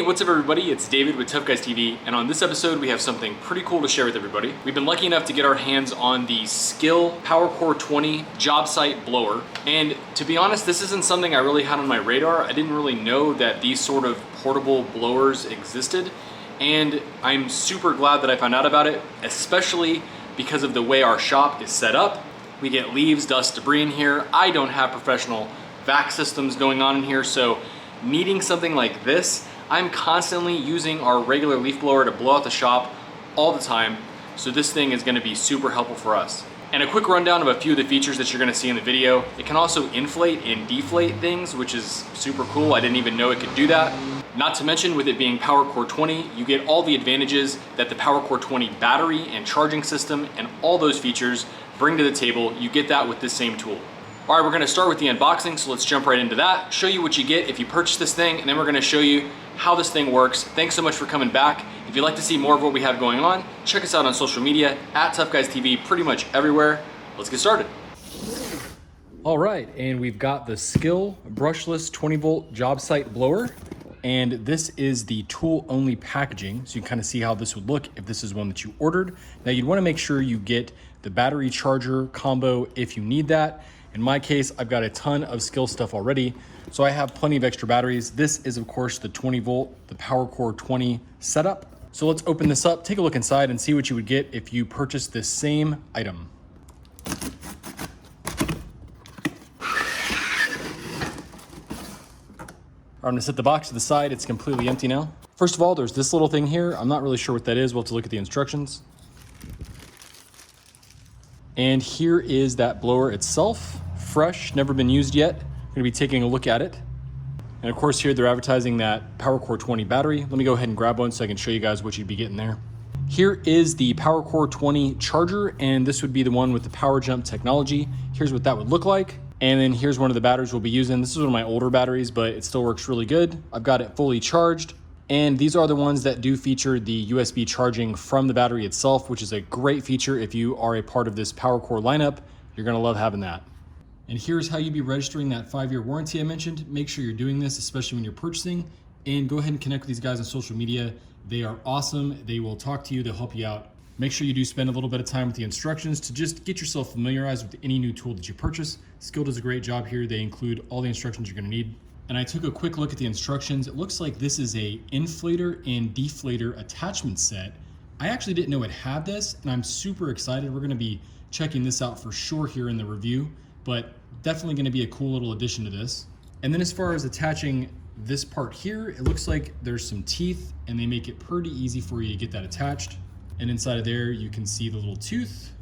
what's up everybody? It's David with Tough Guys TV, and on this episode we have something pretty cool to share with everybody. We've been lucky enough to get our hands on the Skil PWRCore20 Jobsite blower, and to be honest, this isn't something I really had on my radar. I didn't really know that these sort of portable blowers existed, and I'm super glad that I found out about it, especially because of the way our shop is set up. We get leaves, dust, debris in here. I don't have professional vac systems going on in here, so needing something like this, I'm constantly using our regular leaf blower to blow out the shop all the time, so this thing is going to be super helpful for us. And a quick rundown of a few of the features that you're going to see in the video. It can also inflate and deflate things, which is super cool. I didn't even know it could do that. Not to mention, with it being PWRCore20, you get all the advantages that the PWRCore20 battery and charging system and all those features bring to the table. You get that with this same tool. All right, we're gonna start with the unboxing, so let's jump right into that, show you what you get if you purchase this thing, and then we're gonna show you how this thing works. Thanks so much for coming back. If you'd like to see more of what we have going on, check us out on social media, at Tough Guys TV, pretty much everywhere. Let's get started. All right, and we've got the Skil brushless 20-volt job site blower, and this is the tool-only packaging, so you can kind of see how this would look if this is one that you ordered. Now, you'd wanna make sure you get the battery charger combo if you need that. In my case, I've got a ton of Skil stuff already, so I have plenty of extra batteries. This is, of course, the 20-volt, the PWRCore20 setup. So let's open this up, take a look inside, and see what you would get if you purchase this same item. I'm gonna set the box to the side. It's completely empty now. First of all, there's this little thing here. I'm not really sure what that is. We'll have to look at the instructions. And here is that blower itself, fresh, never been used yet. I'm gonna be taking a look at it. And of course here they're advertising that PWRCore20 battery. Let me go ahead and grab one so I can show you guys what you'd be getting there. Here is the PWRCore20 charger, and this would be the one with the power jump technology. Here's what that would look like. And then here's one of the batteries we'll be using. This is one of my older batteries, but it still works really good. I've got it fully charged. And these are the ones that do feature the USB charging from the battery itself, which is a great feature if you are a part of this PWRCore lineup. You're gonna love having that. And here's how you'd be registering that 5-year warranty I mentioned. Make sure you're doing this, especially when you're purchasing, and go ahead and connect with these guys on social media. They are awesome. They will talk to you, they'll help you out. Make sure you do spend a little bit of time with the instructions to just get yourself familiarized with any new tool that you purchase. Skil does a great job here. They include all the instructions you're gonna need. And I took a quick look at the instructions. It looks like this is a inflator and deflator attachment set. I actually didn't know it had this, and I'm super excited. We're gonna be checking this out for sure here in the review, but definitely gonna be a cool little addition to this. And then as far as attaching this part here, it looks like there's some teeth, and they make it pretty easy for you to get that attached. And inside of there, you can see the little tooth,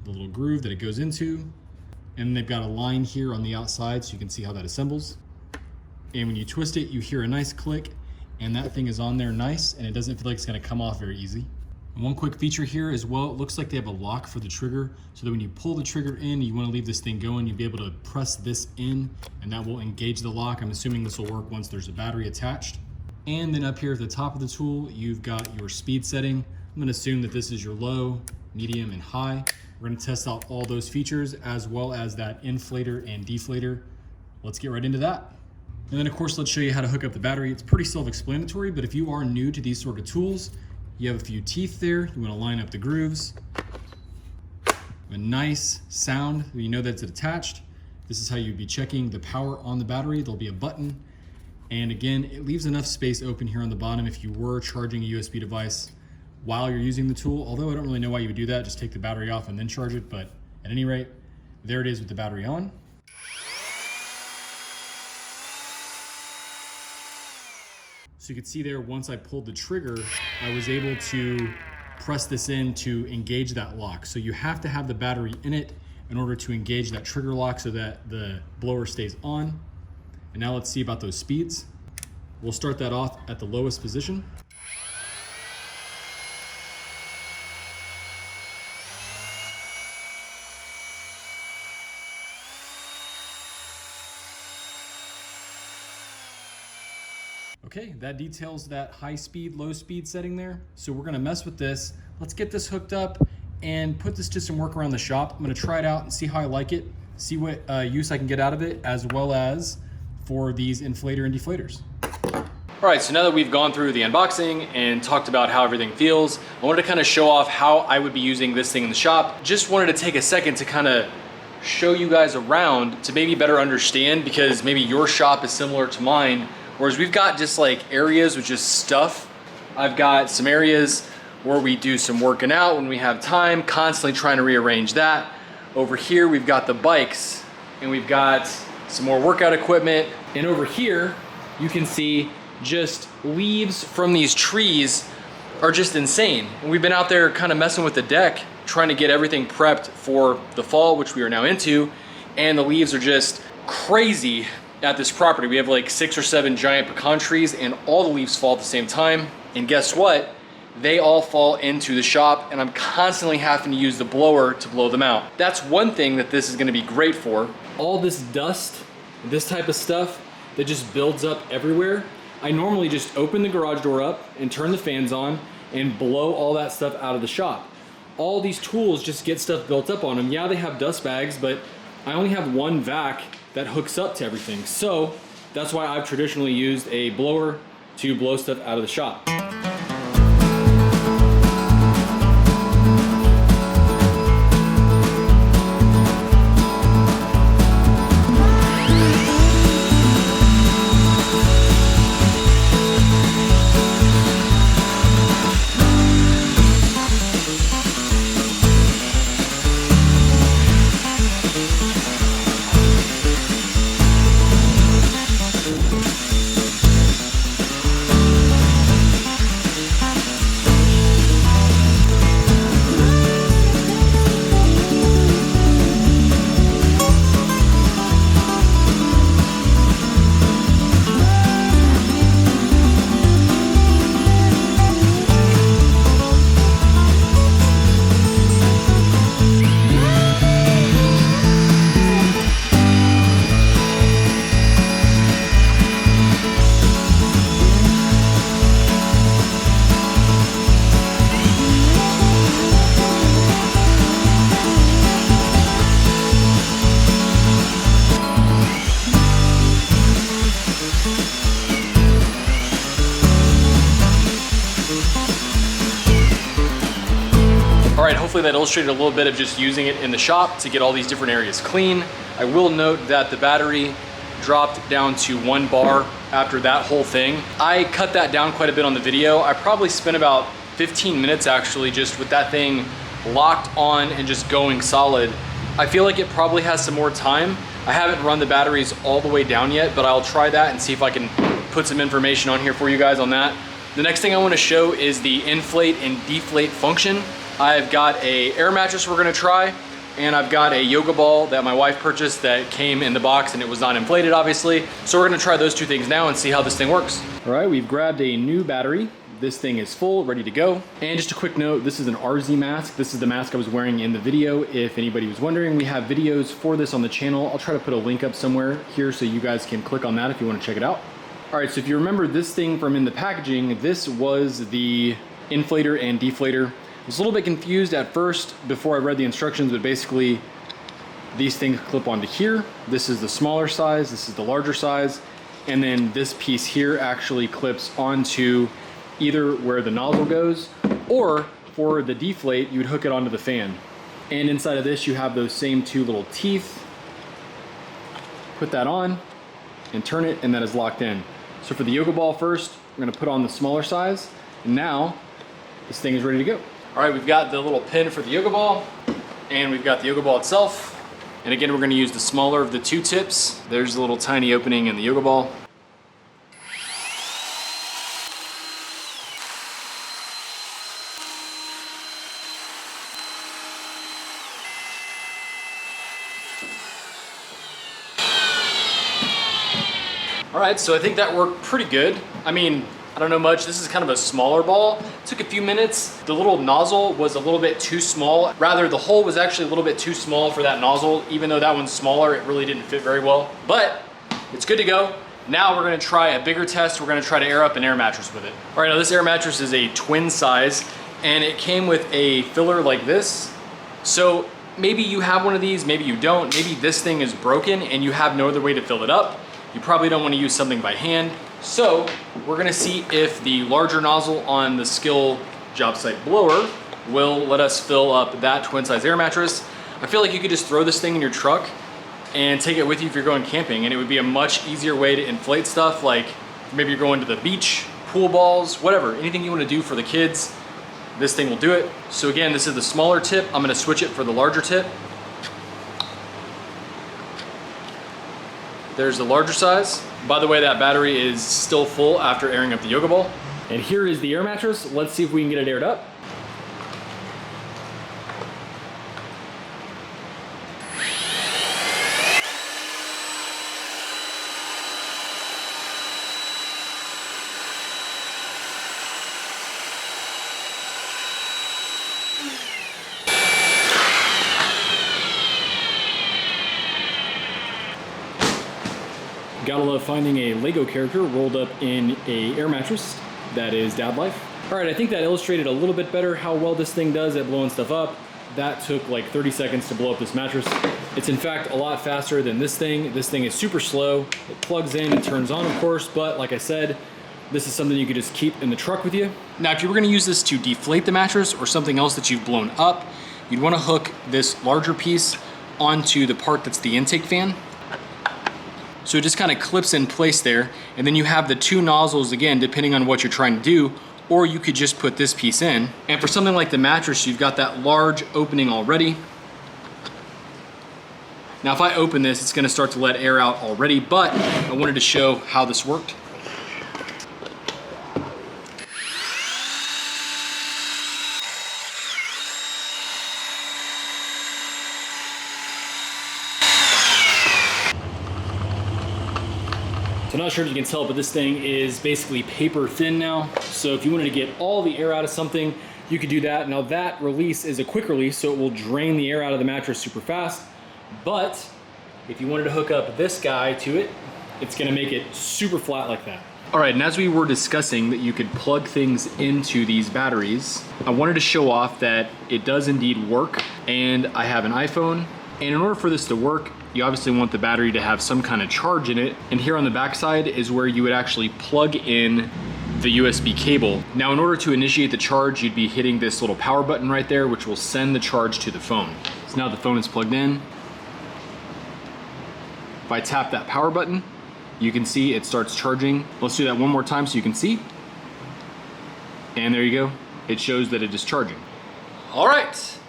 the little groove that it goes into. And they've got a line here on the outside so you can see how that assembles. And when you twist it, you hear a nice click, and that thing is on there nice, and it doesn't feel like it's gonna come off very easy. And one quick feature here as well, it looks like they have a lock for the trigger, so that when you pull the trigger in, you wanna leave this thing going, you'll be able to press this in, and that will engage the lock. I'm assuming this will work once there's a battery attached. And then up here at the top of the tool, you've got your speed setting. I'm gonna assume that this is your low, medium, and high. We're gonna test out all those features, as well as that inflator and deflator. Let's get right into that. And then of course, let's show you how to hook up the battery. It's pretty self-explanatory, but if you are new to these sort of tools, you have a few teeth there. You wanna line up the grooves. A nice sound, you know that it's attached. This is how you'd be checking the power on the battery. There'll be a button. And again, it leaves enough space open here on the bottom if you were charging a USB device while you're using the tool. Although I don't really know why you would do that, just take the battery off and then charge it. But at any rate, there it is with the battery on. So you can see there, once I pulled the trigger, I was able to press this in to engage that lock. So you have to have the battery in it in order to engage that trigger lock so that the blower stays on. And now let's see about those speeds. We'll start that off at the lowest position. Okay, that details that high speed, low speed setting there. So we're gonna mess with this. Let's get this hooked up and put this to some work around the shop. I'm gonna try it out and see how I like it, see what use I can get out of it, as well as for these inflator and deflators. All right, so now that we've gone through the unboxing and talked about how everything feels, I wanted to kind of show off how I would be using this thing in the shop. Just wanted to take a second to kind of show you guys around to maybe better understand, because maybe your shop is similar to mine, whereas we've got just like areas with just stuff. I've got some areas where we do some working out when we have time, constantly trying to rearrange that. Over here, we've got the bikes and we've got some more workout equipment. And over here, you can see just leaves from these trees are just insane. And we've been out there kind of messing with the deck, trying to get everything prepped for the fall, which we are now into. And the leaves are just crazy at this property. We have like 6 or 7 giant pecan trees and all the leaves fall at the same time. And guess what? They all fall into the shop and I'm constantly having to use the blower to blow them out. That's one thing that this is gonna be great for. All this dust, this type of stuff that just builds up everywhere, I normally just open the garage door up and turn the fans on and blow all that stuff out of the shop. All these tools just get stuff built up on them. Yeah, they have dust bags, but I only have one vac that hooks up to everything. So that's why I've traditionally used a blower to blow stuff out of the shop. All right, hopefully that illustrated a little bit of just using it in the shop to get all these different areas clean. I will note that the battery dropped down to 1 bar after that whole thing. I cut that down quite a bit on the video. I probably spent about 15 minutes actually just with that thing locked on and just going solid. I feel like it probably has some more time. I haven't run the batteries all the way down yet, but I'll try that and see if I can put some information on here for you guys on that. The next thing I want to show is the inflate and deflate function. I've got a air mattress we're gonna try, and I've got a yoga ball that my wife purchased that came in the box and it was not inflated, obviously. So we're gonna try those 2 things now and see how this thing works. All right, we've grabbed a new battery. This thing is full, ready to go. And just a quick note, this is an RZ mask. This is the mask I was wearing in the video. If anybody was wondering, we have videos for this on the channel. I'll try to put a link up somewhere here so you guys can click on that if you wanna check it out. All right, so if you remember this thing from in the packaging, this was the inflator and deflator. I was a little bit confused at first before I read the instructions, but basically these things clip onto here. This is the smaller size, this is the larger size, and then this piece here actually clips onto either where the nozzle goes, or for the deflate, you would hook it onto the fan. And inside of this, you have those same 2 little teeth. Put that on and turn it, and that is locked in. So for the yoga ball first, we're gonna put on the smaller size, and now this thing is ready to go. All right, we've got the little pin for the yoga ball, and we've got the yoga ball itself. And again, we're gonna use the smaller of the 2 tips. There's the little tiny opening in the yoga ball. All right, so I think that worked pretty good. I mean, I don't know much. This is kind of a smaller ball. It took a few minutes. The little nozzle was a little bit too small. Rather, the hole was actually a little bit too small for that nozzle. Even though that one's smaller, it really didn't fit very well. But it's good to go. Now we're gonna try a bigger test. We're gonna try to air up an air mattress with it. All right, now this air mattress is a twin size, and it came with a filler like this. So maybe you have one of these, maybe you don't. Maybe this thing is broken and you have no other way to fill it up. You probably don't wanna use something by hand. So we're gonna see if the larger nozzle on the Skil Jobsite blower will let us fill up that twin size air mattress. I feel like you could just throw this thing in your truck and take it with you if you're going camping, and it would be a much easier way to inflate stuff, like maybe you're going to the beach, pool balls, whatever, anything you want to do for the kids, this thing will do it. So again, this is the smaller tip. I'm going to switch it for the larger tip. There's the larger size. By the way, that battery is still full after airing up the yoga ball. And here is the air mattress. Let's see if we can get it aired up. Gotta love finding a Lego character rolled up in a air mattress. That is dad life. All right, I think that illustrated a little bit better how well this thing does at blowing stuff up. That took like 30 seconds to blow up this mattress. It's in fact a lot faster than this thing. This thing is super slow. It plugs in and turns on, of course, but like I said, this is something you could just keep in the truck with you. Now, if you were gonna use this to deflate the mattress or something else that you've blown up, you'd wanna hook this larger piece onto the part that's the intake fan. So it just kind of clips in place there, and then you have the two nozzles again, depending on what you're trying to do, or you could just put this piece in. And for something like the mattress, you've got that large opening already. Now, if I open this, it's gonna start to let air out already, but I wanted to show how this worked. I'm not sure if you can tell, but this thing is basically paper thin now. So if you wanted to get all the air out of something, you could do that. Now that release is a quick release, so it will drain the air out of the mattress super fast. But if you wanted to hook up this guy to it, it's gonna make it super flat like that. All right, and as we were discussing that you could plug things into these batteries, I wanted to show off that it does indeed work. And I have an iPhone, and in order for this to work, you obviously want the battery to have some kind of charge in it. And here on the backside is where you would actually plug in the USB cable. Now, in order to initiate the charge, you'd be hitting this little power button right there, which will send the charge to the phone. So now the phone is plugged in. If I tap that power button, you can see it starts charging. Let's do that one more time so you can see. And there you go. It shows that it is charging. All right.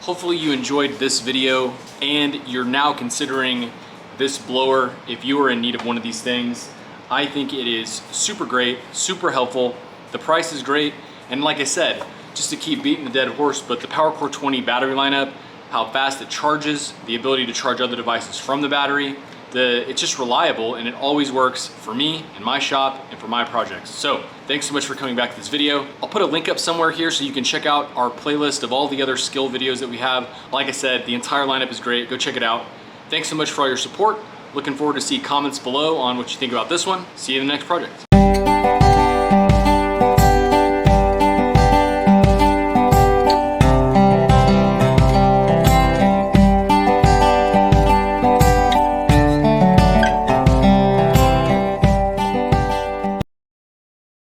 Hopefully you enjoyed this video and you're now considering this blower if you are in need of one of these things. I think it is super great, super helpful. The price is great. And like I said, just to keep beating the dead horse, but the PWRCore 20 battery lineup, how fast it charges, the ability to charge other devices from the battery, it's just reliable, and it always works for me and my shop and for my projects. So thanks so much for coming back to this video. I'll put a link up somewhere here so you can check out our playlist of all the other Skil videos that we have. Like I said, the entire lineup is great. Go check it out. Thanks so much for all your support. Looking forward to see comments below on what you think about this one. See you in the next project.